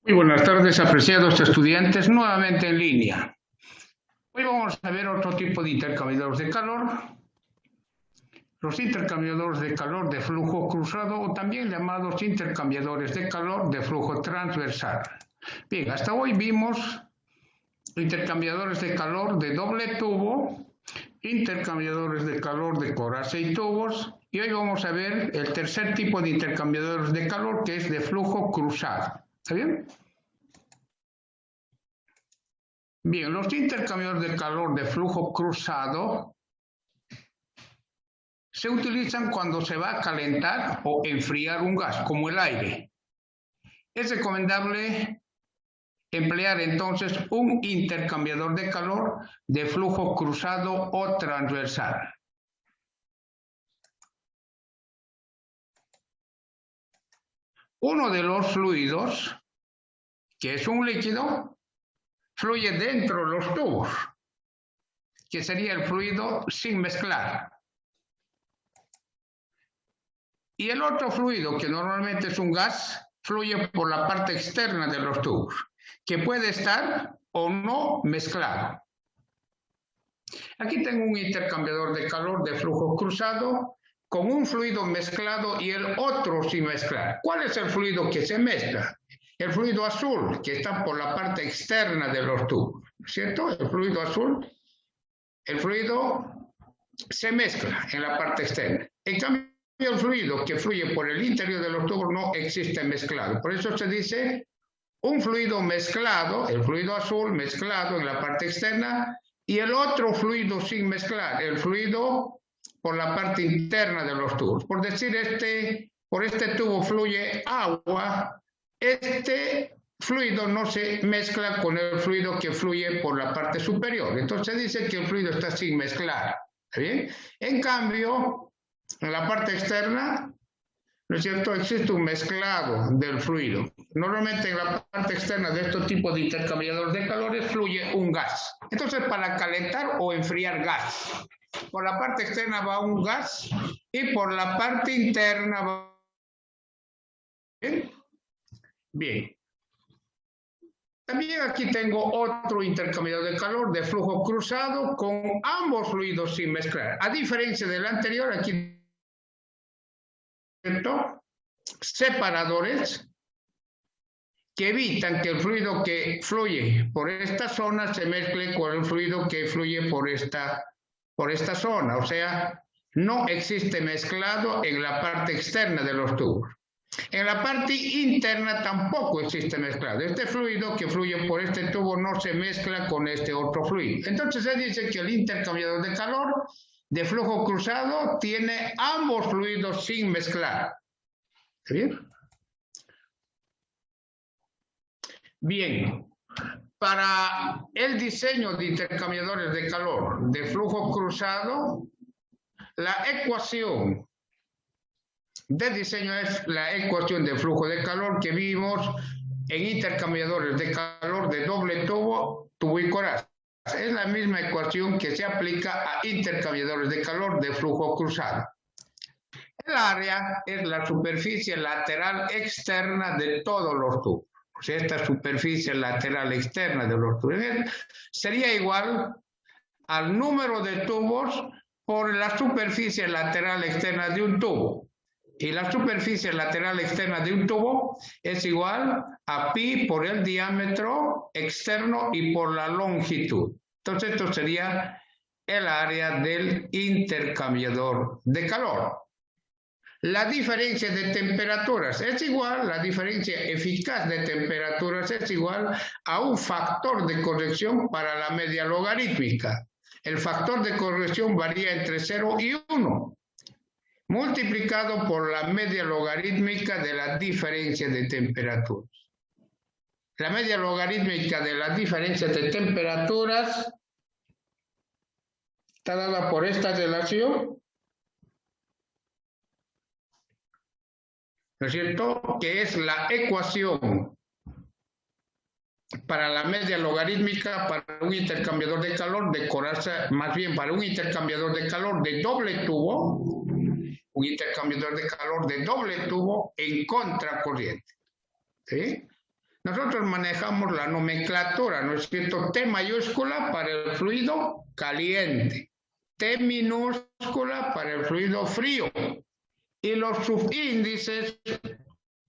Muy buenas tardes, apreciados estudiantes, nuevamente en línea. Hoy vamos a ver otro tipo de intercambiadores de calor, los intercambiadores de calor de flujo cruzado o también llamados intercambiadores de calor de flujo transversal. Bien, hasta hoy vimos intercambiadores de calor de doble tubo, intercambiadores de calor de coraza y tubos, y hoy vamos a ver el tercer tipo de intercambiadores de calor, que es de flujo cruzado. ¿Está bien? Bien, los intercambiadores de calor de flujo cruzado se utilizan cuando se va a calentar o enfriar un gas, como el aire. Es recomendable emplear entonces un intercambiador de calor de flujo cruzado o transversal. Uno de los fluidos, que es un líquido, fluye dentro de los tubos, que sería el fluido sin mezclar. Y el otro fluido, que normalmente es un gas, fluye por la parte externa de los tubos, que puede estar o no mezclado. Aquí tengo un intercambiador de calor de flujo cruzado con un fluido mezclado y el otro sin mezclar. ¿Cuál es el fluido que se mezcla? El fluido azul, que está por la parte externa de los tubos, ¿cierto? El fluido azul, el fluido se mezcla en la parte externa. En cambio, el fluido que fluye por el interior de los tubos no existe mezclado. Por eso se dice un fluido mezclado, el fluido azul mezclado en la parte externa, y el otro fluido sin mezclar, el fluido por la parte interna de los tubos. Por decir, por este tubo fluye agua, este fluido no se mezcla con el fluido que fluye por la parte superior. Entonces se dice que el fluido está sin mezclar. ¿Está bien? En cambio, en la parte externa, ¿no es cierto?, existe un mezclado del fluido. Normalmente en la parte externa de estos tipos de intercambiadores de calores fluye un gas. Entonces, para calentar o enfriar gas, por la parte externa va un gas y por la parte interna va... ¿Bien? Bien. También aquí tengo otro intercambiador de calor de flujo cruzado con ambos fluidos sin mezclar. A diferencia del anterior, aquí separadores que evitan que el fluido que fluye por esta zona se mezcle con el fluido que fluye por esta zona. O sea, no existe mezclado en la parte externa de los tubos. En la parte interna tampoco existe mezclado. Este fluido que fluye por este tubo no se mezcla con este otro fluido. Entonces se dice que el intercambiador de calor de flujo cruzado tiene ambos fluidos sin mezclar. ¿Está bien? Bien, para el diseño de intercambiadores de calor de flujo cruzado, la ecuación de diseño es la ecuación de flujo de calor que vimos en intercambiadores de calor de doble tubo, tubo y coraza. Es la misma ecuación que se aplica a intercambiadores de calor de flujo cruzado. El área es la superficie lateral externa de todos los tubos. O sea, esta superficie lateral externa de los tubos sería igual al número de tubos por la superficie lateral externa de un tubo. Y la superficie lateral externa de un tubo es igual a pi por el diámetro externo y por la longitud. Entonces esto sería el área del intercambiador de calor. La diferencia de temperaturas es igual, la diferencia eficaz de temperaturas es igual a un factor de corrección para la media logarítmica. El factor de corrección varía entre 0 y 1, multiplicado por la media logarítmica de la diferencia de temperaturas. La media logarítmica de las diferencias de temperaturas está dada por esta relación, ¿no es cierto?, que es la ecuación para la media logarítmica para un intercambiador de calor de coraza, más bien para un intercambiador de calor de doble tubo, un intercambiador de calor de doble tubo en contracorriente. ¿Sí? nosotros manejamos la nomenclatura, ¿no es cierto? T mayúscula para el fluido caliente, T minúscula para el fluido frío y los subíndices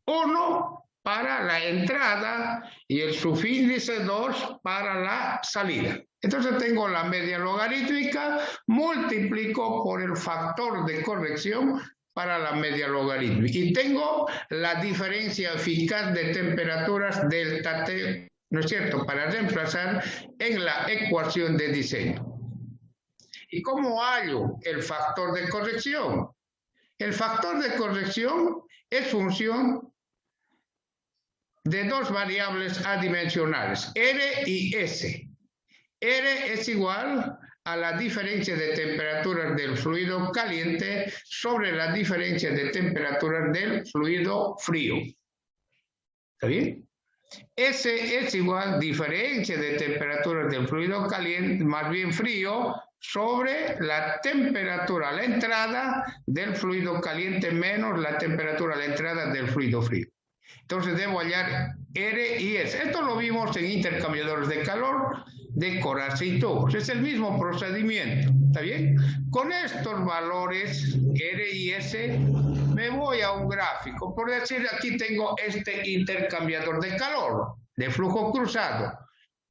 1 para la entrada y el subíndice 2 para la salida. Entonces tengo la media logarítmica, multiplico por el factor de corrección para la media logarítmica y tengo la diferencia eficaz de temperaturas delta T, ¿no es cierto?, para reemplazar en la ecuación de diseño. ¿Y cómo hallo el factor de corrección? El factor de corrección es función de dos variables adimensionales, R y S. R es igual a la diferencia de temperaturas del fluido caliente sobre la diferencia de temperaturas del fluido frío. ¿Está bien? S es igual a diferencia de temperaturas del fluido caliente, más bien frío, sobre la temperatura a la entrada del fluido caliente menos la temperatura a la entrada del fluido frío. Entonces debo hallar R y S. Esto lo vimos en intercambiadores de calor de coraza y tubos. Es el mismo procedimiento. ¿Está bien? Con estos valores R y S me voy a un gráfico. Por decir, aquí tengo este intercambiador de calor de flujo cruzado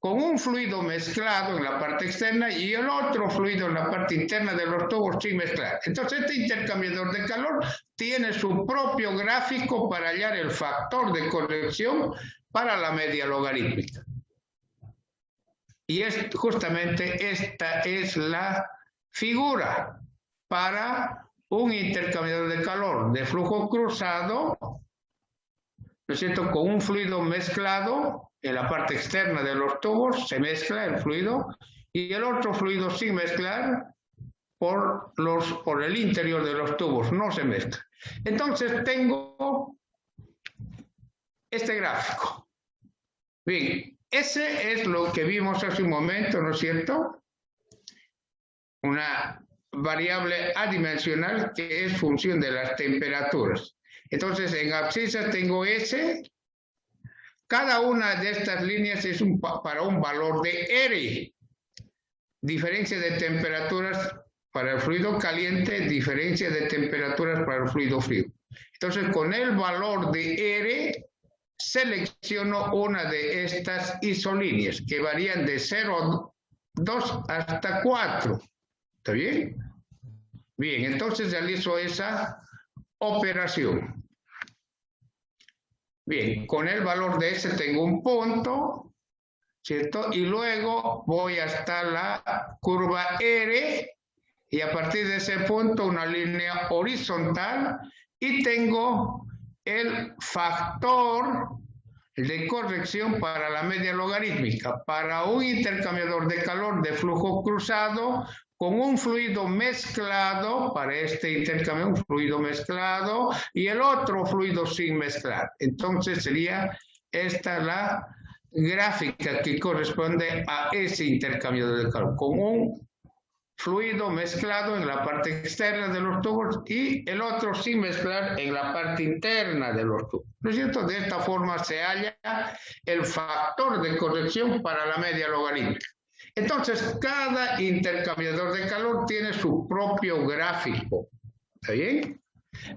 con un fluido mezclado en la parte externa y el otro fluido en la parte interna de los tubos sin mezclar. Entonces este intercambiador de calor tiene su propio gráfico para hallar el factor de corrección para la media logarítmica. Y justamente esta es la figura para un intercambiador de calor de flujo cruzado, ¿no es cierto?, con un fluido mezclado en la parte externa de los tubos, se mezcla el fluido, y el otro fluido sin mezclar por el interior de los tubos, no se mezcla. Entonces tengo este gráfico. Bien, ese es lo que vimos hace un momento, ¿no es cierto? Una variable adimensional que es función de las temperaturas. Entonces en abscisas tengo S. Cada una de estas líneas es para un valor de R. Diferencia de temperaturas para el fluido caliente, diferencia de temperaturas para el fluido frío. Entonces, con el valor de R, selecciono una de estas isolíneas que varían de 0, 2 hasta 4. ¿Está bien? Bien, entonces realizo esa operación. Bien, con el valor de S tengo un punto, ¿cierto? Y luego voy hasta la curva R y a partir de ese punto una línea horizontal y tengo el factor de corrección para la media logarítmica, para un intercambiador de calor de flujo cruzado con un fluido mezclado, para este intercambio un fluido mezclado y el otro fluido sin mezclar. Entonces sería esta la gráfica que corresponde a ese intercambiador de calor, con un fluido mezclado en la parte externa de los tubos y el otro sin mezclar en la parte interna de los tubos. ¿No es cierto? De esta forma se halla el factor de corrección para la media logarítmica. Entonces, cada intercambiador de calor tiene su propio gráfico. ¿Está bien?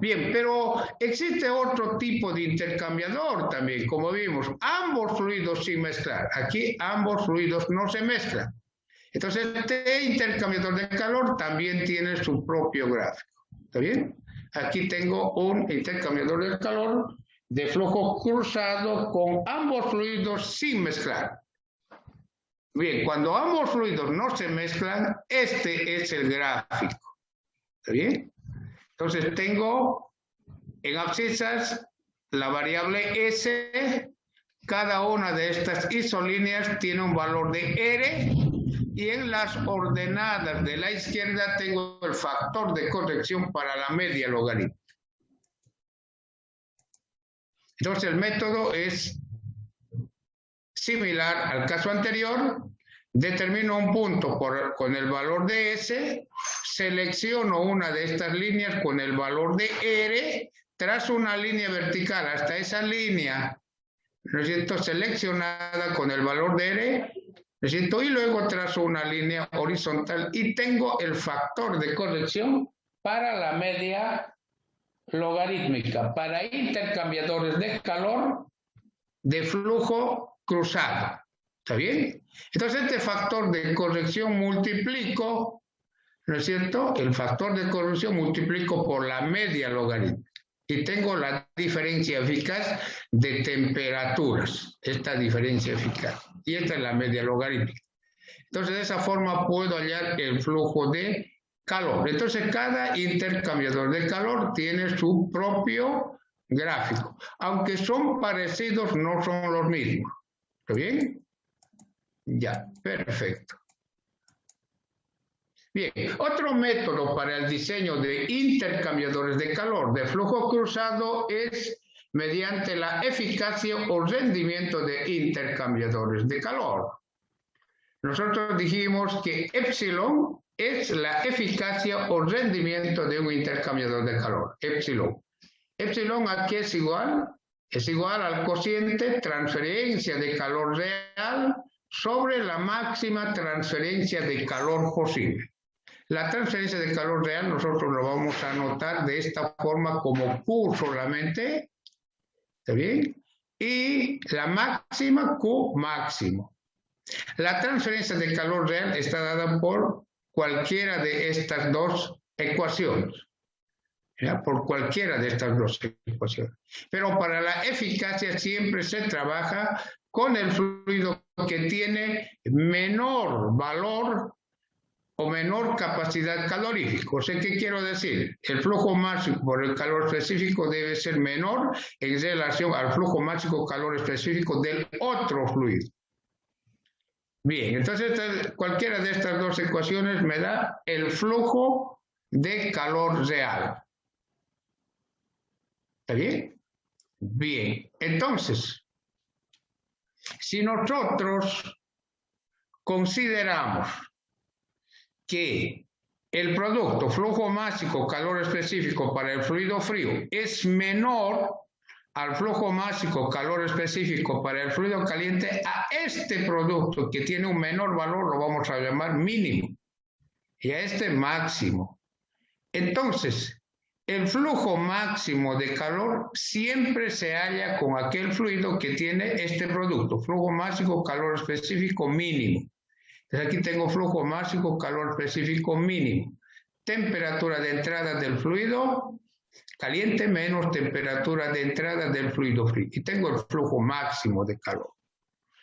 Bien, pero existe otro tipo de intercambiador también, como vimos, ambos fluidos sin mezclar. Aquí ambos fluidos no se mezclan. Entonces, este intercambiador de calor también tiene su propio gráfico. ¿Está bien? Aquí tengo un intercambiador de calor de flujo cruzado con ambos fluidos sin mezclar. Bien, cuando ambos fluidos no se mezclan, este es el gráfico. ¿Está bien? Entonces tengo en abscisas la variable S. Cada una de estas isolíneas tiene un valor de R. Y en las ordenadas de la izquierda tengo el factor de corrección para la media logarítmica. Entonces el método es similar al caso anterior. Determino un punto con el valor de S, selecciono una de estas líneas con el valor de R, trazo una línea vertical hasta esa línea ¿no es cierto?, seleccionada con el valor de R, ¿no es cierto?, y luego trazo una línea horizontal y tengo el factor de corrección para la media logarítmica, para intercambiadores de calor de flujo cruzado. ¿Está bien? Entonces este factor de corrección multiplico, ¿no es cierto?, el factor de corrección multiplico por la media logarítmica y tengo la diferencia eficaz de temperaturas, esta diferencia eficaz, y esta es la media logarítmica. Entonces de esa forma puedo hallar el flujo de calor. Entonces cada intercambiador de calor tiene su propio gráfico, aunque son parecidos, no son los mismos. ¿Está bien? Ya, perfecto. Bien, otro método para el diseño de intercambiadores de calor de flujo cruzado es mediante la eficacia o rendimiento de intercambiadores de calor. Nosotros dijimos que epsilon es la eficacia o rendimiento de un intercambiador de calor, epsilon. Epsilon aquí es igual al cociente transferencia de calor real sobre la máxima transferencia de calor posible. La transferencia de calor real nosotros lo vamos a anotar de esta forma como Q solamente, ¿está bien? Y la máxima Q máximo. La transferencia de calor real está dada por cualquiera de estas dos ecuaciones. ¿Ya? Por cualquiera de estas dos ecuaciones. Pero para la eficacia siempre se trabaja con el fluido que tiene menor valor o menor capacidad calorífica. O sea, ¿qué quiero decir? El flujo máximo por el calor específico debe ser menor en relación al flujo máximo calor específico del otro fluido. Bien, entonces cualquiera de estas dos ecuaciones me da el flujo de calor real. ¿Está bien? Bien, entonces, si nosotros consideramos que el producto flujo máximo calor específico para el fluido frío es menor al flujo máximo calor específico para el fluido caliente, a este producto que tiene un menor valor lo vamos a llamar mínimo y a este máximo. Entonces, el flujo máximo de calor siempre se halla con aquel fluido que tiene este producto, flujo máximo calor específico mínimo. Entonces aquí tengo flujo máximo calor específico mínimo. Temperatura de entrada del fluido caliente menos temperatura de entrada del fluido frío. Y tengo el flujo máximo de calor.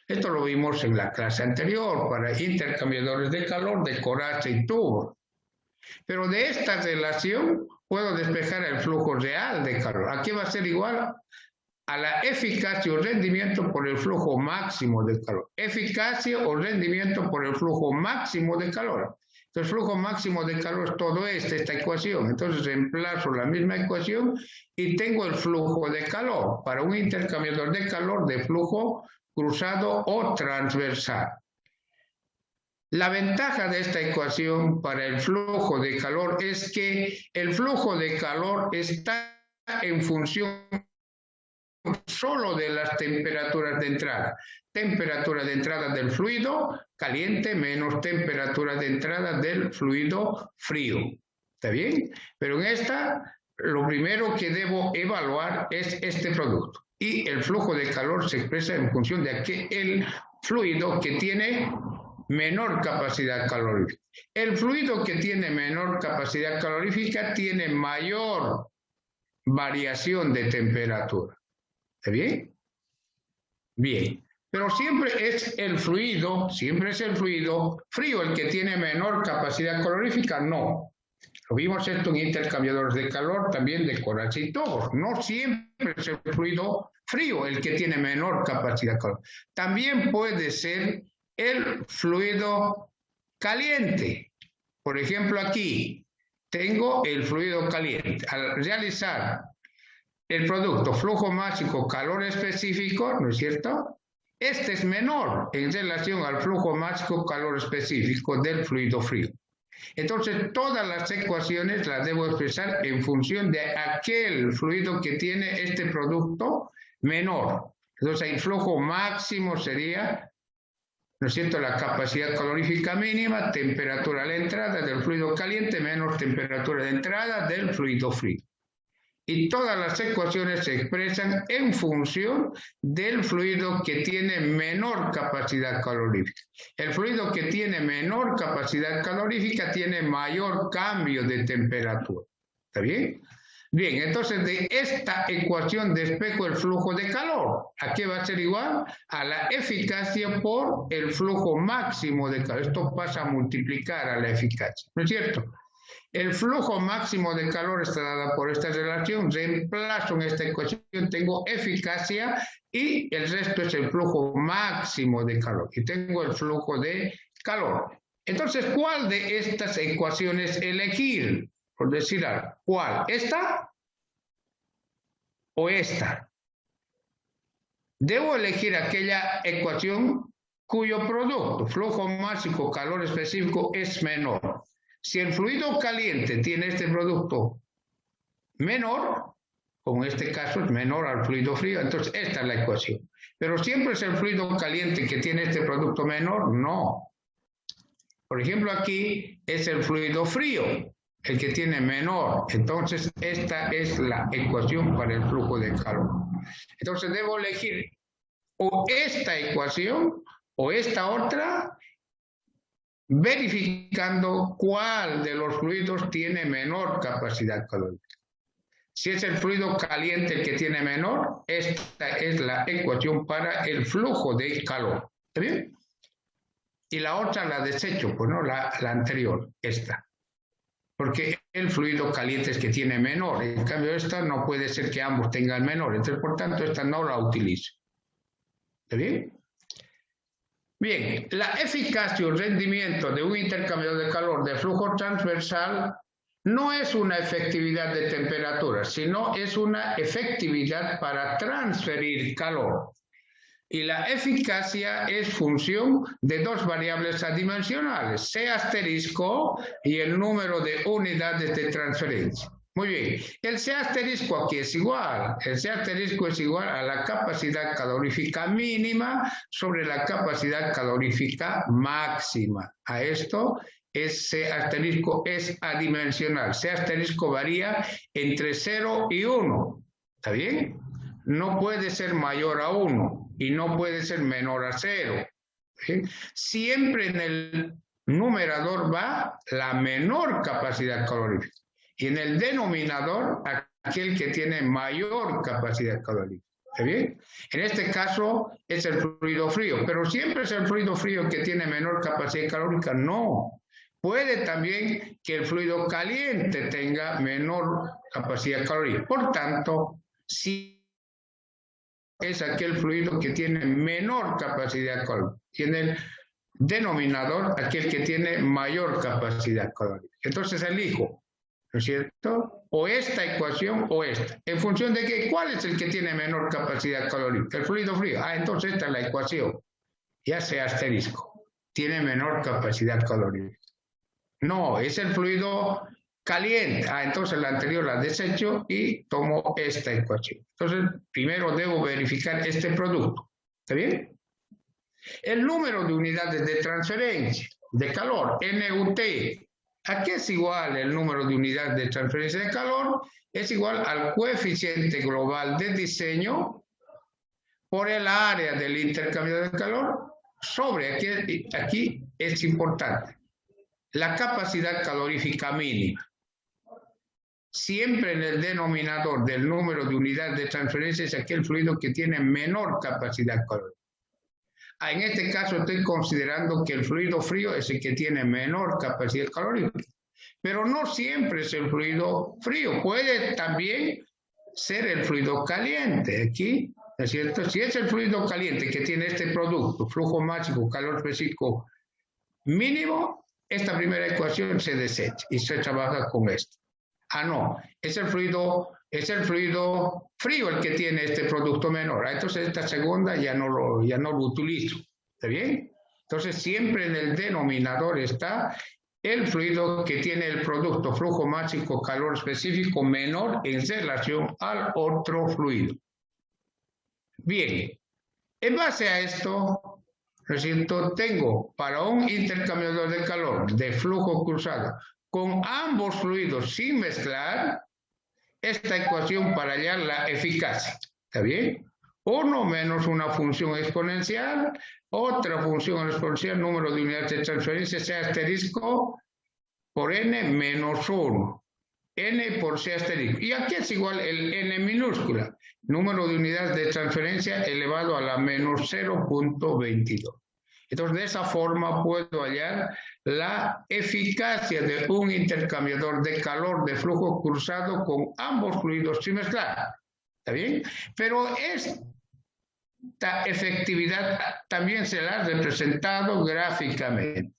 Esto lo vimos en la clase anterior para intercambiadores de calor de coraza y tubo. Pero de esta relación puedo despejar el flujo real de calor. Aquí va a ser igual a la eficacia o rendimiento por el flujo máximo de calor. Eficacia o rendimiento por el flujo máximo de calor. Entonces, el flujo máximo de calor es todo esta ecuación. Entonces, reemplazo la misma ecuación y tengo el flujo de calor para un intercambiador de calor de flujo cruzado o transversal. La ventaja de esta ecuación para el flujo de calor es que el flujo de calor está en función solo de las temperaturas de entrada. Temperatura de entrada del fluido caliente menos temperatura de entrada del fluido frío. ¿Está bien? Pero en esta, lo primero que debo evaluar es este producto. Y el flujo de calor se expresa en función de aquel fluido que tiene menor capacidad calorífica. El fluido que tiene menor capacidad calorífica tiene mayor variación de temperatura. ¿Está bien? Bien. Pero siempre es el fluido frío el que tiene menor capacidad calorífica, no. Lo vimos esto en intercambiadores de calor, también de coraza y tubos. No siempre es el fluido frío el que tiene menor capacidad calorífica. También puede ser el fluido caliente. Por ejemplo, aquí tengo el fluido caliente. Al realizar el producto flujo máximo calor específico, ¿no es cierto? Este es menor en relación al flujo máximo calor específico del fluido frío. Entonces, todas las ecuaciones las debo expresar en función de aquel fluido que tiene este producto menor. Entonces el flujo máximo sería, ¿no es cierto?, la capacidad calorífica mínima, temperatura a la entrada del fluido caliente menos temperatura de entrada del fluido frío. Y todas las ecuaciones se expresan en función del fluido que tiene menor capacidad calorífica. El fluido que tiene menor capacidad calorífica tiene mayor cambio de temperatura. ¿Está bien? Bien, entonces de esta ecuación despejo el flujo de calor. ¿A qué va a ser igual? A la eficacia por el flujo máximo de calor. Esto pasa a multiplicar a la eficacia, ¿no es cierto? El flujo máximo de calor está dado por esta relación. Reemplazo en esta ecuación, tengo eficacia y el resto es el flujo máximo de calor. Y tengo el flujo de calor. Entonces, ¿cuál de estas ecuaciones elegir? Por decir algo. ¿Cuál? ¿Esta o esta? Debo elegir aquella ecuación cuyo producto, flujo máximo, calor específico, es menor. Si el fluido caliente tiene este producto menor, como en este caso es menor al fluido frío, entonces esta es la ecuación. Pero siempre es el fluido caliente que tiene este producto menor, no. Por ejemplo, aquí es el fluido frío el que tiene menor. Entonces esta es la ecuación para el flujo de calor. Entonces debo elegir o esta ecuación o esta otra, verificando cuál de los fluidos tiene menor capacidad calórica. Si es el fluido caliente el que tiene menor, esta es la ecuación para el flujo de calor. ¿Está bien? Y la otra la desecho, pues no, la anterior, esta. Porque el fluido caliente es que tiene menor. En cambio, esta no puede ser que ambos tengan menor. Entonces, por tanto, esta no la utilizo. ¿Está bien? Bien, la eficacia o rendimiento de un intercambiador de calor de flujo transversal no es una efectividad de temperatura, sino es una efectividad para transferir calor. Y la eficacia es función de dos variables adimensionales, C asterisco y el número de unidades de transferencia. Muy bien, el C asterisco aquí es igual. El C asterisco es igual a la capacidad calorífica mínima sobre la capacidad calorífica máxima. A esto es C asterisco es adimensional. C asterisco varía entre 0 y 1. ¿Está bien? No puede ser mayor a 1 y no puede ser menor a 0. ¿Sí? Siempre en el numerador va la menor capacidad calorífica. Y en el denominador, aquel que tiene mayor capacidad calórica. ¿Está bien? En este caso es el fluido frío, pero siempre es el fluido frío que tiene menor capacidad calórica. No. Puede también que el fluido caliente tenga menor capacidad calórica. Por tanto, si es aquel fluido que tiene menor capacidad calórica. Y en el denominador, aquel que tiene mayor capacidad calórica. Entonces elijo, ¿no es cierto? O esta ecuación o esta. ¿En función de qué? ¿Cuál es el que tiene menor capacidad calórica? El fluido frío. Ah, entonces esta es la ecuación. Ya sea asterisco. Tiene menor capacidad calórica. No, es el fluido caliente. Ah, entonces la anterior la desecho y tomo esta ecuación. Entonces, primero debo verificar este producto. ¿Está bien? El número de unidades de transferencia de calor, NUT. ¿A qué es igual el número de unidades de transferencia de calor? Es igual al coeficiente global de diseño por el área del intercambiador de calor sobre, aquí es importante, la capacidad calorífica mínima. Siempre en el denominador del número de unidades de transferencia es aquel fluido que tiene menor capacidad calórica. En este caso estoy considerando que el fluido frío es el que tiene menor capacidad calórica, pero no siempre es el fluido frío, puede también ser el fluido caliente. Aquí, ¿no es cierto? Si es el fluido caliente que tiene este producto, flujo máximo, calor específico mínimo, esta primera ecuación se desecha y se trabaja con esto. Ah, no, es el fluido frío el que tiene este producto menor. Entonces esta segunda ya no lo utilizo. ¿Está bien? Entonces siempre en el denominador está el fluido que tiene el producto flujo máximo calor específico menor en relación al otro fluido. Bien, En base a esto, resultó, tengo para un intercambiador de calor de flujo cruzado con ambos fluidos sin mezclar, esta ecuación para hallar la eficacia. ¿Está bien? 1 menos una función exponencial, otra función exponencial, número de unidades de transferencia, C asterisco por n menos 1. N por C asterisco. Y aquí es igual el n minúscula. Número de unidades de transferencia elevado a la menos 0.22. Entonces, de esa forma puedo hallar la eficacia de un intercambiador de calor de flujo cruzado con ambos fluidos sin mezclar. ¿Está bien? Pero esta efectividad también se la ha representado gráficamente.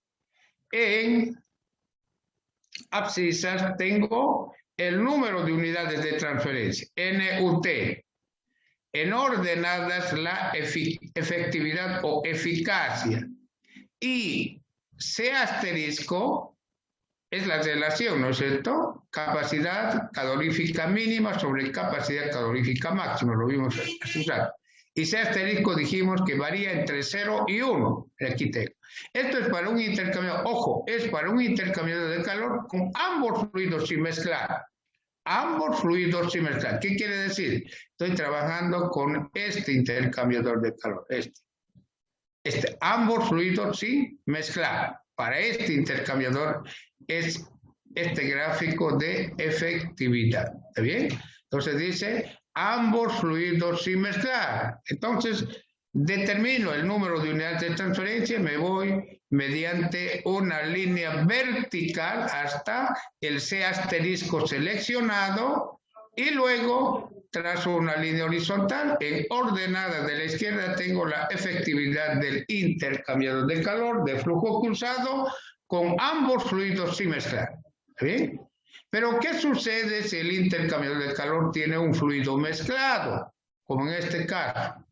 En abscisas tengo el número de unidades de transferencia, NUT. En ordenadas la efectividad o eficacia. Y C asterisco es la relación, ¿no es cierto? Capacidad calorífica mínima sobre capacidad calorífica máxima, lo vimos hace un rato. Y C asterisco dijimos que varía entre 0 y 1. Aquí tengo. Esto es para un intercambiador, ojo, es para un intercambiador de calor con ambos fluidos sin mezclar. Ambos fluidos sin mezclar. ¿Qué quiere decir? Estoy trabajando con este intercambiador de calor, ambos fluidos sin mezclar. Para este intercambiador es este gráfico de efectividad. ¿Está bien? Entonces dice ambos fluidos sin mezclar. Entonces determino el número de unidades de transferencia, me voy mediante una línea vertical hasta el C asterisco seleccionado y luego trazo una línea horizontal. En ordenada de la izquierda tengo la efectividad del intercambiador de calor de flujo cruzado con ambos fluidos sin mezclar. ¿Está bien? Pero ¿qué sucede si el intercambiador de calor tiene un fluido mezclado? Como en este caso.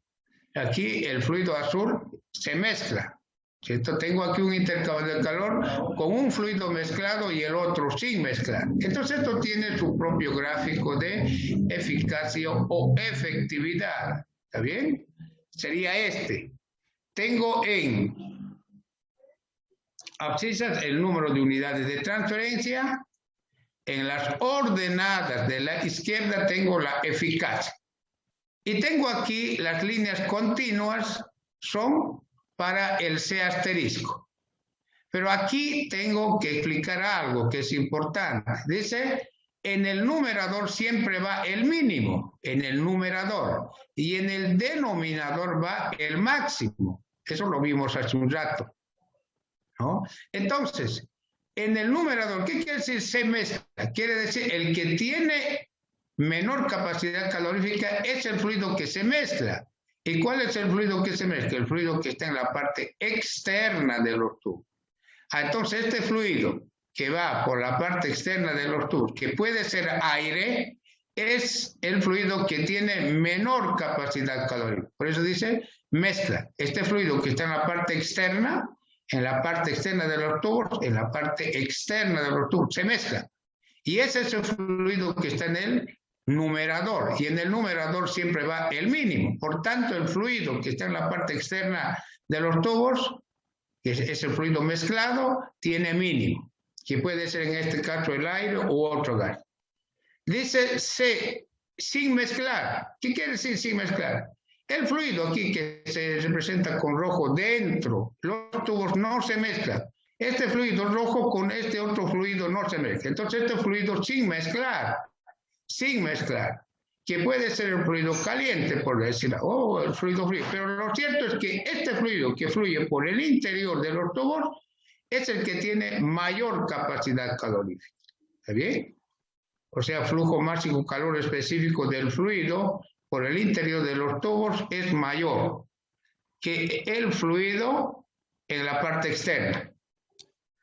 Aquí el fluido azul se mezcla. ¿Cierto? Tengo aquí un intercambio de calor con un fluido mezclado y el otro sin mezclar. Entonces esto tiene su propio gráfico de eficacia o efectividad. ¿Está bien? Sería este. Tengo en abscisas el número de unidades de transferencia. En las ordenadas de la izquierda tengo la eficacia. Y tengo aquí las líneas continuas son para el C asterisco. Pero aquí tengo que explicar algo que es importante. Dice, en el numerador siempre va el mínimo, en el numerador. Y en el denominador va el máximo. Eso lo vimos hace un rato, ¿no? Entonces, en el numerador, ¿qué quiere decir se mezcla? Quiere decir el que tiene menor capacidad calorífica es el fluido que se mezcla. ¿Y cuál es el fluido que se mezcla? El fluido que está en la parte externa de los tubos. Entonces, este fluido que va por la parte externa de los tubos, que puede ser aire, es el fluido que tiene menor capacidad calórica. Por eso dice mezcla. Este fluido que está en la parte externa de los tubos, en la parte externa de los tubos, se mezcla. Y ese es el fluido que está en el numerador, y en el numerador siempre va el mínimo. Por tanto, el fluido que está en la parte externa de los tubos, que es el fluido mezclado, tiene mínimo, que puede ser en este caso el aire u otro gas. Dice C, sin mezclar. ¿Qué quiere decir sin mezclar? El fluido aquí que se representa con rojo dentro, los tubos no se mezclan. Este fluido rojo con este otro fluido no se mezcla. Entonces este fluido sin mezclar, que puede ser el fluido caliente, por decir, el fluido frío. Pero lo cierto es que este fluido que fluye por el interior de los tubos es el que tiene mayor capacidad calorífica. ¿Está bien? O sea, flujo máximo calor específico del fluido por el interior de los tubos es mayor que el fluido en la parte externa.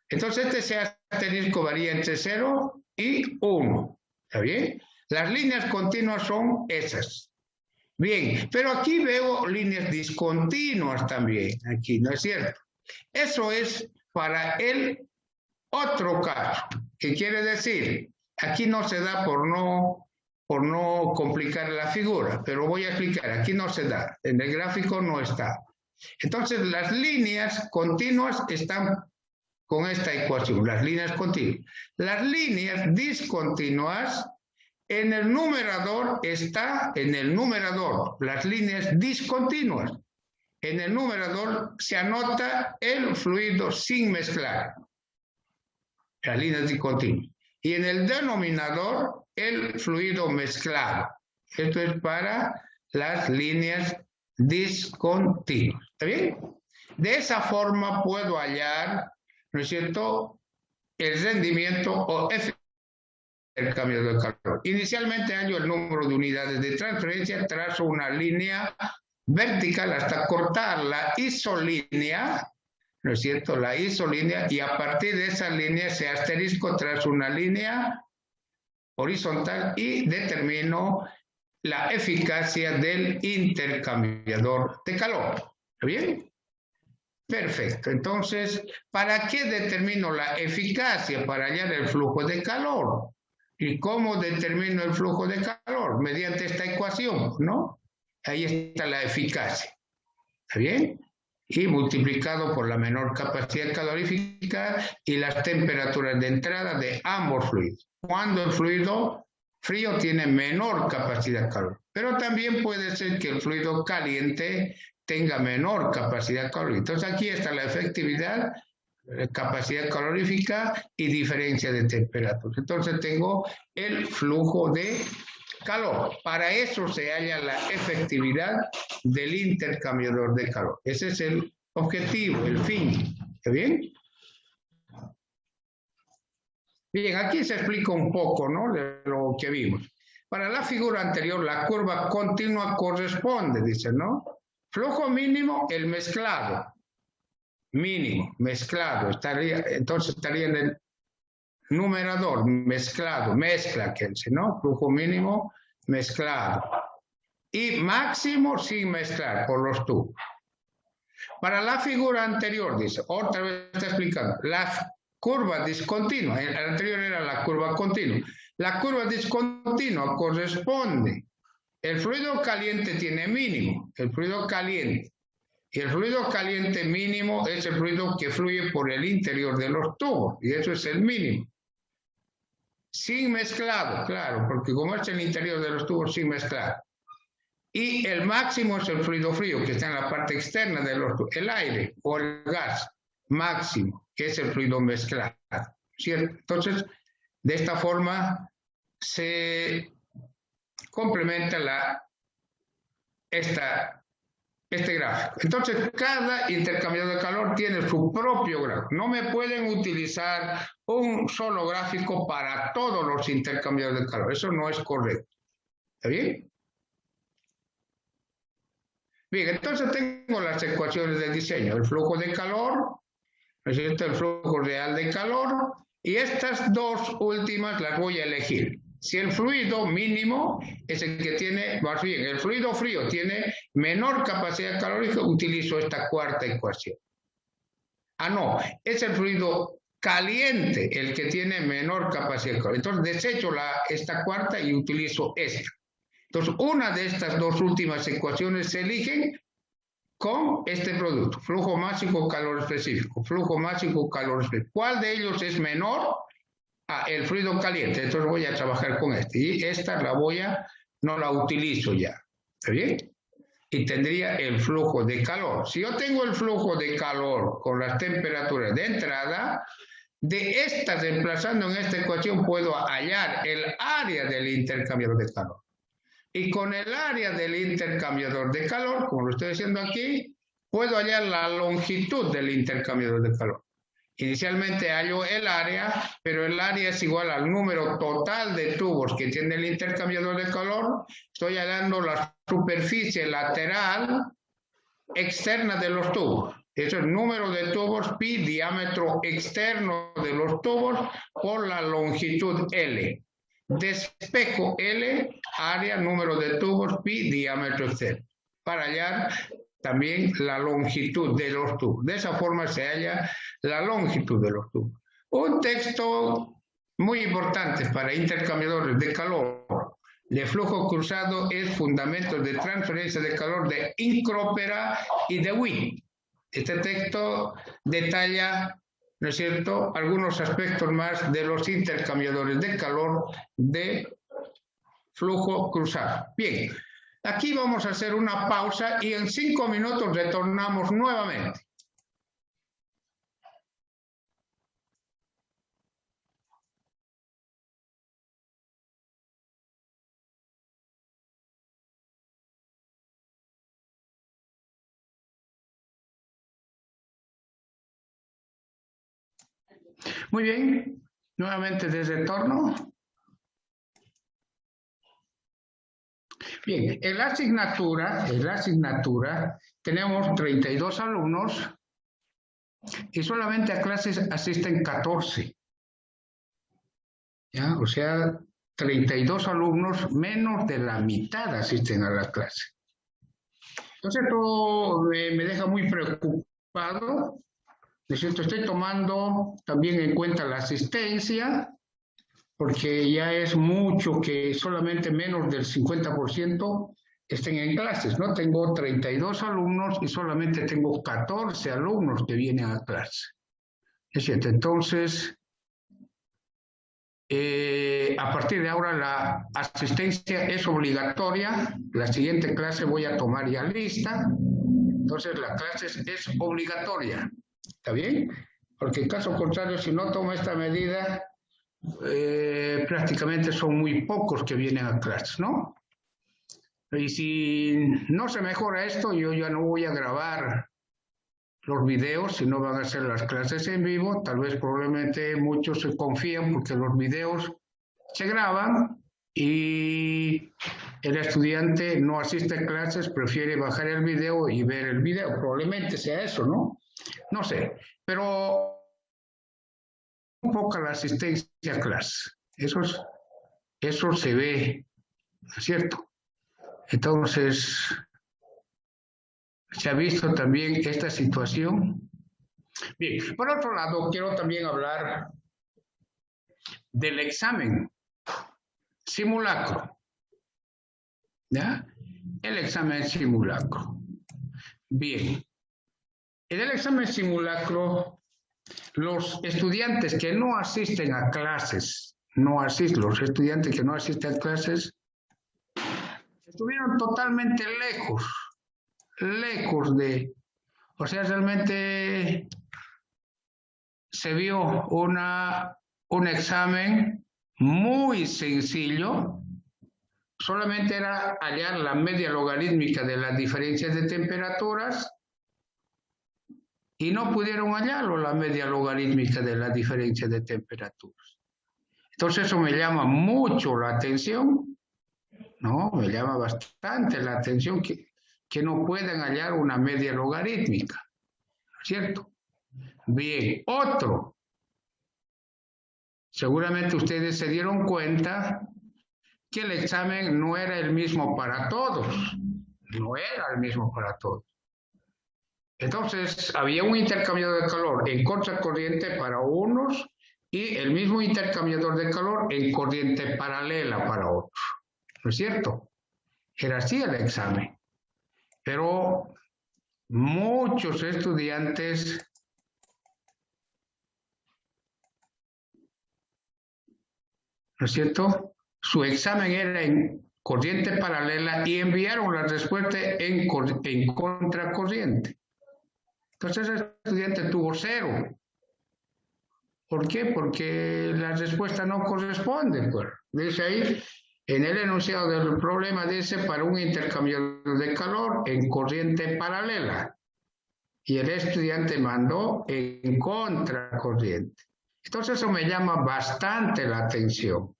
Entonces este C asterisco varía entre 0 y 1. ¿Está bien? Las líneas continuas son esas. Bien, pero aquí veo líneas discontinuas también. Aquí, ¿no es cierto? Eso es para el otro caso. ¿Qué quiere decir? Aquí no se da por no por no complicar la figura, pero voy a explicar, aquí no se da, en el gráfico no está. Entonces las líneas continuas están con esta ecuación, las líneas continuas. Las líneas discontinuas, en el numerador está, en el numerador, las líneas discontinuas. En el numerador se anota el fluido sin mezclar, las líneas discontinuas. Y en el denominador, el fluido mezclado. Esto es para las líneas discontinuas. ¿Está bien? De esa forma puedo hallar, ¿no es cierto?, el rendimiento o efectividad del cambio de calor. Inicialmente hallo el número de unidades de transferencia, trazo una línea vertical hasta cortar la isolínea, ¿no es cierto?, la isolínea, y a partir de esa línea, ese asterisco, trazo una línea horizontal y determino la eficacia del intercambiador de calor. ¿Está bien? Perfecto. Entonces, ¿para qué determino la eficacia? Para hallar el flujo de calor. ¿Y cómo determino el flujo de calor? Mediante esta ecuación, ¿no? Ahí está la eficacia. ¿Está bien? Y multiplicado por la menor capacidad calorífica y las temperaturas de entrada de ambos fluidos. Cuando el fluido frío tiene menor capacidad calórica. Pero también puede ser que el fluido caliente tenga menor capacidad calórica. Entonces aquí está la efectividad, capacidad calorífica y diferencia de temperatura. Entonces tengo el flujo de calor. Para eso se halla la efectividad del intercambiador de calor. Ese es el objetivo, el fin. ¿Está bien? Bien, aquí se explica un poco, ¿no?, de lo que vimos. Para la figura anterior, la curva continua corresponde, dice, ¿no? Flujo mínimo, el mezclado. Mínimo, mezclado. Entonces estaría en el numerador, mezclado, mezcla, que dice, ¿no? Flujo mínimo, mezclado. Y máximo sin mezclar por los tubos. Para la figura anterior, dice, otra vez está explicando, la curva discontinua, el anterior era la curva continua. La curva discontinua corresponde, el fluido caliente tiene mínimo, el fluido caliente. Y el fluido caliente mínimo es el fluido que fluye por el interior de los tubos, y eso es el mínimo. Sin mezclado, claro, porque como es el interior de los tubos, sin mezclar. Y el máximo es el fluido frío, que está en la parte externa de los tubos, el aire o el gas máximo, que es el fluido mezclado, ¿cierto? Entonces, de esta forma se complementa este gráfico. Entonces, cada intercambiador de calor tiene su propio gráfico. No me pueden utilizar un solo gráfico para todos los intercambiadores de calor. Eso no es correcto. ¿Está bien? Bien, entonces tengo las ecuaciones de diseño. El flujo de calor, ¿no es cierto?, el flujo real de calor, y estas dos últimas las voy a elegir. Si el fluido mínimo es el que tiene, más bien, el fluido frío tiene menor capacidad calórica, utilizo esta cuarta ecuación. Ah, no, es el fluido caliente el que tiene menor capacidad calórica. Entonces desecho esta cuarta y utilizo esta. Entonces, una de estas dos últimas ecuaciones se eligen con este producto, flujo máximo, calor específico, flujo máximo, calor específico. ¿Cuál de ellos es menor? El fluido caliente. Entonces voy a trabajar con este. Y esta no la utilizo ya. ¿Está bien? Y tendría el flujo de calor. Si yo tengo el flujo de calor con las temperaturas de entrada, de esta, reemplazando en esta ecuación, puedo hallar el área del intercambiador de calor. Y con el área del intercambiador de calor, como lo estoy diciendo aquí, puedo hallar la longitud del intercambiador de calor. Inicialmente hallo el área, pero el área es igual al número total de tubos que tiene el intercambiador de calor. Estoy hallando la superficie lateral externa de los tubos. Eso es el número de tubos, pi, diámetro externo de los tubos, por la longitud L. Despejo L, área, número de tubos, pi, diámetro externo, para hallar también la longitud de los tubos. De esa forma se halla la longitud de los tubos. Un texto muy importante para intercambiadores de calor de flujo cruzado es Fundamentos de Transferencia de Calor de Incropera y de Witt. Este texto detalla, ¿no es cierto?, algunos aspectos más de los intercambiadores de calor de flujo cruzado. Bien, aquí vamos a hacer una pausa y en 5 minutos retornamos nuevamente. Muy bien, nuevamente de retorno. Bien, en la asignatura tenemos 32 alumnos y solamente a clases asisten 14. ¿Ya? O sea, 32 alumnos, menos de la mitad asisten a la clase. Entonces esto me deja muy preocupado. Es cierto, estoy tomando también en cuenta la asistencia, porque ya es mucho que solamente menos del 50% estén en clases, ¿no? Tengo 32 alumnos y solamente tengo 14 alumnos que vienen a clase. Es cierto, entonces, a partir de ahora la asistencia es obligatoria. La siguiente clase voy a tomar ya lista. Entonces la clase es obligatoria. ¿Está bien? Porque en caso contrario, si no tomo esta medida, prácticamente son muy pocos que vienen a clases, ¿no? Y si no se mejora esto, yo ya no voy a grabar los videos, si no van a ser las clases en vivo. Tal vez probablemente muchos se confían porque los videos se graban y el estudiante no asiste a clases, prefiere bajar el video y ver el video. Probablemente sea eso, ¿no? No sé, pero poca la asistencia a clase. Eso se ve, ¿no es cierto? Entonces, se ha visto también esta situación. Bien, por otro lado, quiero también hablar del examen simulacro. ¿Ya? El examen simulacro. Bien, en el examen simulacro, los estudiantes que no asisten a clases, los estudiantes que no asisten a clases, estuvieron totalmente lejos de, o sea, realmente se vio un examen muy sencillo, solamente era hallar la media logarítmica de las diferencias de temperaturas y no pudieron hallarlo, la media logarítmica de la diferencia de temperaturas. Entonces eso me llama mucho la atención, ¿no? Me llama bastante la atención que no puedan hallar una media logarítmica, ¿cierto? Bien, otro. Seguramente ustedes se dieron cuenta que el examen no era el mismo para todos, no era el mismo para todos. Entonces, había un intercambiador de calor en contracorriente para unos y el mismo intercambiador de calor en corriente paralela para otros. ¿No es cierto? Era así el examen. Pero muchos estudiantes ¿no es cierto? Su examen era en corriente paralela y enviaron la respuesta en contracorriente. Entonces el estudiante tuvo 0. ¿Por qué? Porque la respuesta no corresponde. Pues. Dice ahí, en el enunciado del problema, dice para un intercambiador de calor en corriente paralela. Y el estudiante mandó en contracorriente. Entonces eso me llama bastante la atención.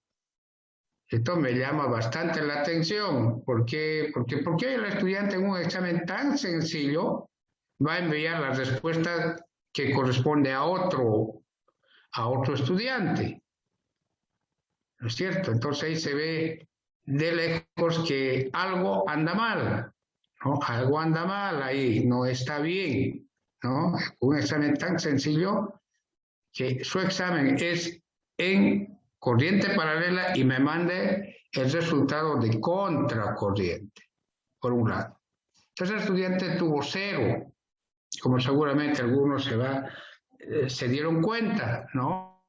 Esto me llama bastante la atención. ¿Por qué el estudiante en un examen tan sencillo va a enviar la respuesta que corresponde a otro estudiante? ¿No es cierto? Entonces ahí se ve de lejos que algo anda mal, ¿no? Algo anda mal ahí, no está bien, ¿no? Un examen tan sencillo que su examen es en corriente paralela y me mande el resultado de contracorriente, por un lado. Entonces el estudiante tuvo 0, como seguramente algunos se dieron cuenta, ¿no?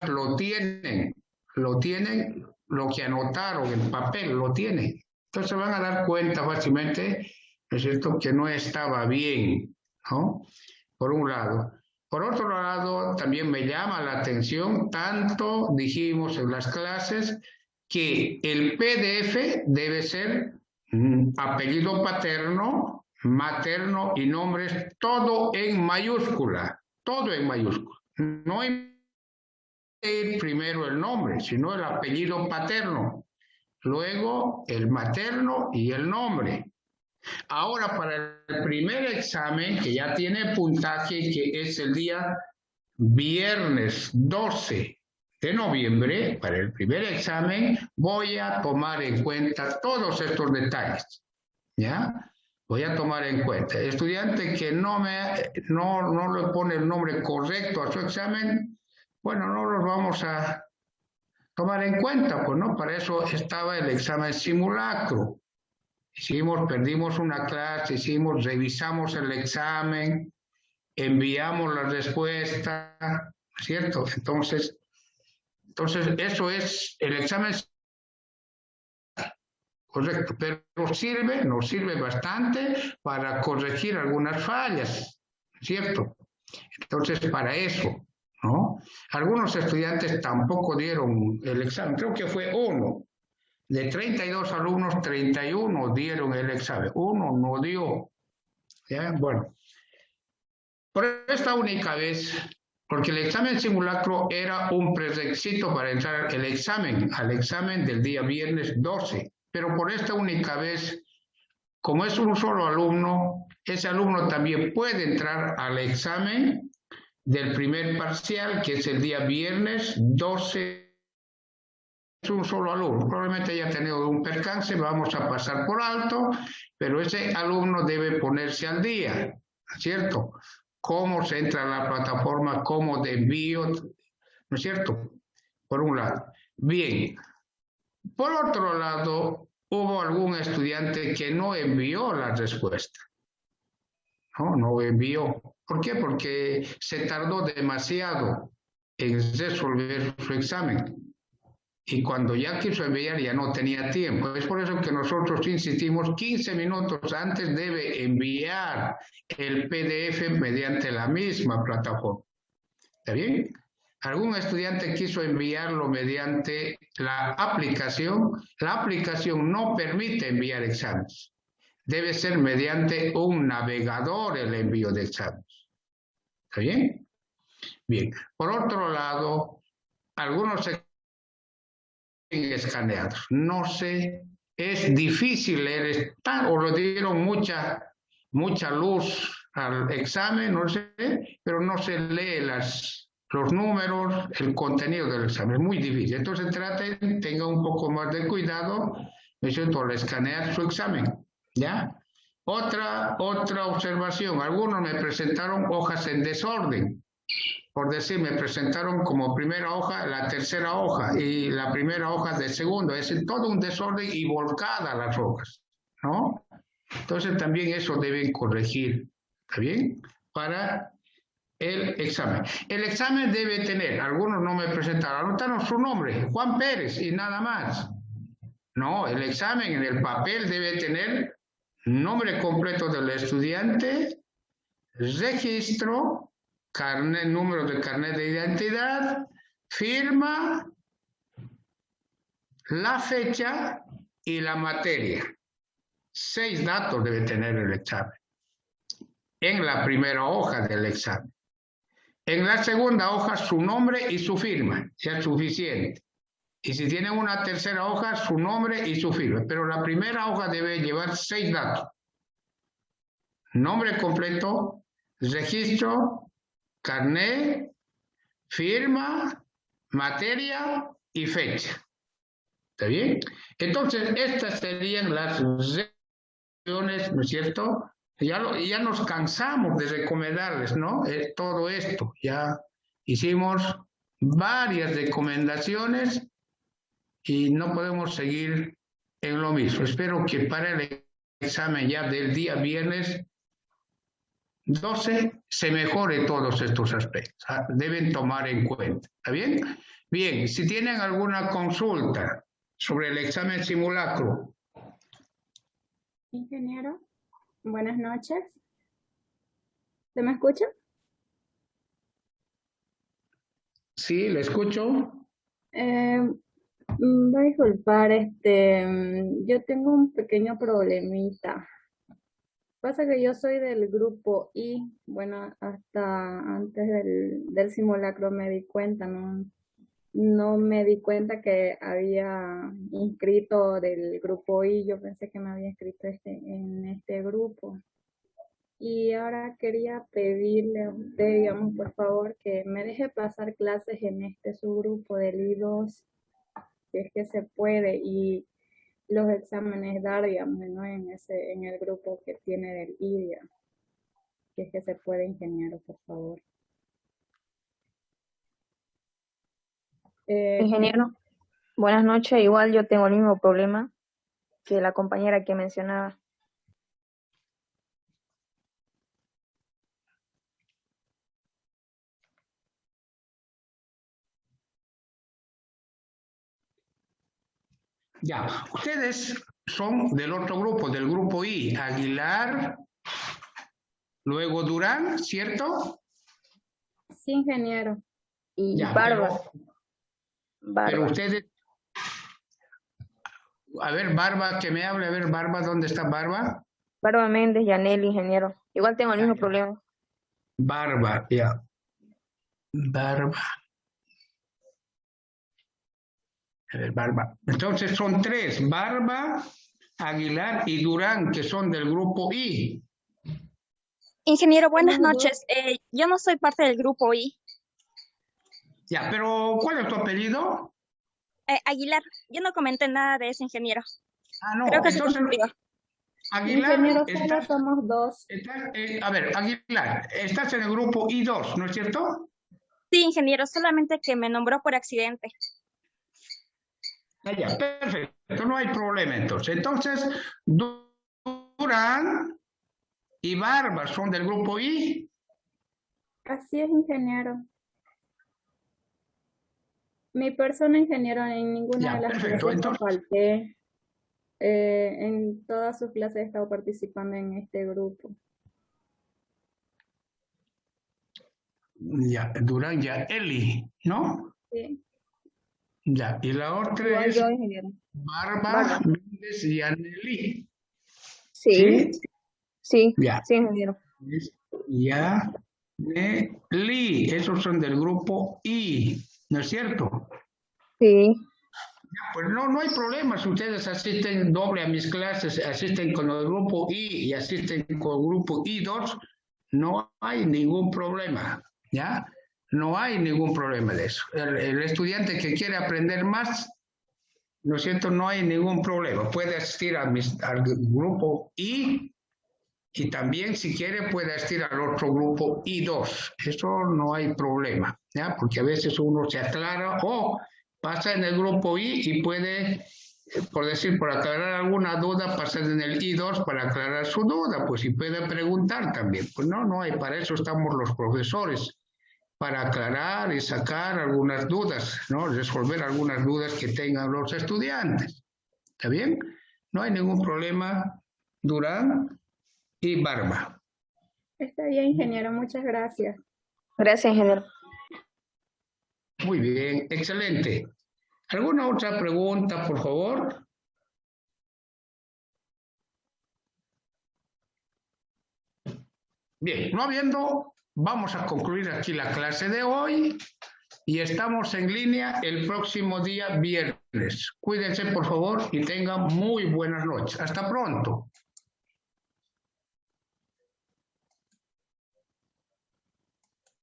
Lo tienen, lo que anotaron en papel, lo tienen. Entonces se van a dar cuenta fácilmente, ¿no es cierto?, que no estaba bien, ¿no? Por un lado. Por otro lado, también me llama la atención, tanto dijimos en las clases, que el PDF debe ser apellido paterno, materno y nombres, todo en mayúscula, todo en mayúscula. No hay primero el nombre, sino el apellido paterno, luego el materno y el nombre. Ahora, para el primer examen, que ya tiene puntaje, que es el día viernes 12 de noviembre, para el primer examen, voy a tomar en cuenta todos estos detalles, ¿ya? Voy a tomar en cuenta. El estudiante que no le pone el nombre correcto a su examen, bueno, no los vamos a tomar en cuenta, pues, ¿no? Para eso estaba el examen simulacro. Perdimos una clase, revisamos el examen, enviamos la respuesta, ¿cierto? Entonces eso es el examen correcto, pero nos sirve bastante para corregir algunas fallas, ¿cierto? Entonces, para eso, ¿no? Algunos estudiantes tampoco dieron el examen, creo que fue uno. De 32 alumnos, 31 dieron el examen, uno no dio. ¿Ya? Bueno, por esta única vez, porque el examen simulacro era un prerequisito para entrar al examen del día viernes 12, pero por esta única vez, como es un solo alumno, ese alumno también puede entrar al examen del primer parcial, que es el día viernes 12. Es un solo alumno, probablemente haya tenido un percance, vamos a pasar por alto, pero ese alumno debe ponerse al día, ¿cierto? Cómo se entra a la plataforma, cómo de envío, ¿no es cierto? Por un lado. Bien. Por otro lado, hubo algún estudiante que no envió la respuesta. No envió. ¿Por qué? Porque se tardó demasiado en resolver su examen. Y cuando ya quiso enviar ya no tenía tiempo. Es por eso que nosotros insistimos, 15 minutos antes debe enviar el PDF mediante la misma plataforma. ¿Está bien? Algún estudiante quiso enviarlo mediante la aplicación. La aplicación no permite enviar exámenes. Debe ser mediante un navegador el envío de exámenes. ¿Está bien? Bien. Por otro lado, algunos escaneados. No sé, es difícil leer, o le dieron mucha luz al examen, no sé, pero no se lee los números, el contenido del examen, es muy difícil. Entonces tenga un poco más de cuidado, me siento al escanear su examen, ¿ya? Otra observación, algunos me presentaron hojas en desorden. Por decir, me presentaron como primera hoja la tercera hoja y la primera hoja de segundo, es todo un desorden y volcadas las hojas, ¿no? Entonces también eso deben corregir, ¿está bien? Para el examen. El examen debe tener, algunos no me presentaron, anotaron su nombre, Juan Pérez y nada más. No, el examen en el papel debe tener nombre completo del estudiante, registro, número de carnet de identidad, firma, la fecha y la materia. 6 datos debe tener el examen. En la primera hoja del examen. En la segunda hoja, su nombre y su firma. Ya es suficiente. Y si tienen una tercera hoja, su nombre y su firma. Pero la primera hoja debe llevar 6 datos. Nombre completo, registro, carnet, firma, materia y fecha. ¿Está bien? Entonces, estas serían las recomendaciones, ¿no es cierto? Ya nos cansamos de recomendarles, ¿no? Todo esto. Ya hicimos varias recomendaciones y no podemos seguir en lo mismo. Espero que para el examen ya del día viernes 12 se mejore todos estos aspectos. Deben tomar en cuenta. ¿Está bien? Bien, si tienen alguna consulta sobre el examen simulacro. Ingeniero, buenas noches. ¿Se me escucha? Sí, le escucho. Va a disculpar, yo tengo un pequeño problemita. Pasa que yo soy del grupo I, bueno, hasta antes del simulacro me di cuenta, no me di cuenta que había inscrito del grupo I, yo pensé que me había inscrito en este grupo. Y ahora quería pedirle a usted, digamos, por favor, que me deje pasar clases en este subgrupo del I2, si es que se puede, y los exámenes dar, digamos, ¿no? En el grupo que tiene del IDIA, si es que se puede, ingeniero, por favor. Ingeniero, buenas noches. Igual yo tengo el mismo problema que la compañera que mencionaba. Ya, ustedes son del otro grupo, del grupo I, Aguilar, luego Durán, ¿cierto? Sí, ingeniero. Y Ya, Barba. pero ustedes, a ver, Barba, que me hable, a ver, Barba, ¿dónde está Barba? Barba Méndez, Yanel, ingeniero. Igual tengo el mismo problema. Barba, ya. Barba. A ver, Barba. Entonces son tres, Barba, Aguilar y Durán, que son del grupo I. Ingeniero, buenas noches. Yo no soy parte del grupo I. Ya, pero ¿cuál es tu apellido? Aguilar, yo no comenté nada de eso, ingeniero. Ah, no, Creo que se entonces, confundió. Aguilar, Ingeniero, solo somos dos. a ver, Aguilar, estás en el grupo I2, ¿no es cierto? Sí, ingeniero, solamente que me nombró por accidente. Ah, ya, perfecto, no hay problema entonces. Entonces, Durán y Barba son del grupo I. Así es, ingeniero. Mi persona, ingeniero, en ninguna Ya, de las perfecto, clases entonces, falté. En todas sus clases he estado participando en este grupo. ya, Durán, ya, Eli, ¿no? Sí. Ya, y la otra Igual es yo, ingeniero. Barba, Méndez y Anneli. Sí, ¿Sí? sí, Ya. sí, ingeniero. Ya, Li, esos son del grupo I, ¿no es cierto? Sí, Pues no hay problema si ustedes asisten doble a mis clases, asisten con el grupo I y asisten con el grupo I2, no hay ningún problema, ¿ya? No hay ningún problema de eso. El estudiante que quiere aprender más, ¿no es cierto? No hay ningún problema. Puede asistir al grupo I y también, si quiere, puede asistir al otro grupo I2. Eso no hay problema, ¿ya? Porque a veces uno se aclara o pasa en el grupo I y puede, por aclarar alguna duda, pasar en el I2 para aclarar su duda, pues, y puede preguntar también. Pues no hay, para eso estamos los profesores, para aclarar y sacar algunas dudas, ¿no? Resolver algunas dudas que tengan los estudiantes. ¿Está bien? No hay ningún problema, Durán y Barba. Está bien, ingeniero, muchas gracias. gracias, ingeniero. Muy bien, excelente. ¿Alguna otra pregunta, por favor? Bien, no habiendo, vamos a concluir aquí la clase de hoy y estamos en línea el próximo día viernes. Cuídense, por favor, y tengan muy buenas noches. Hasta pronto.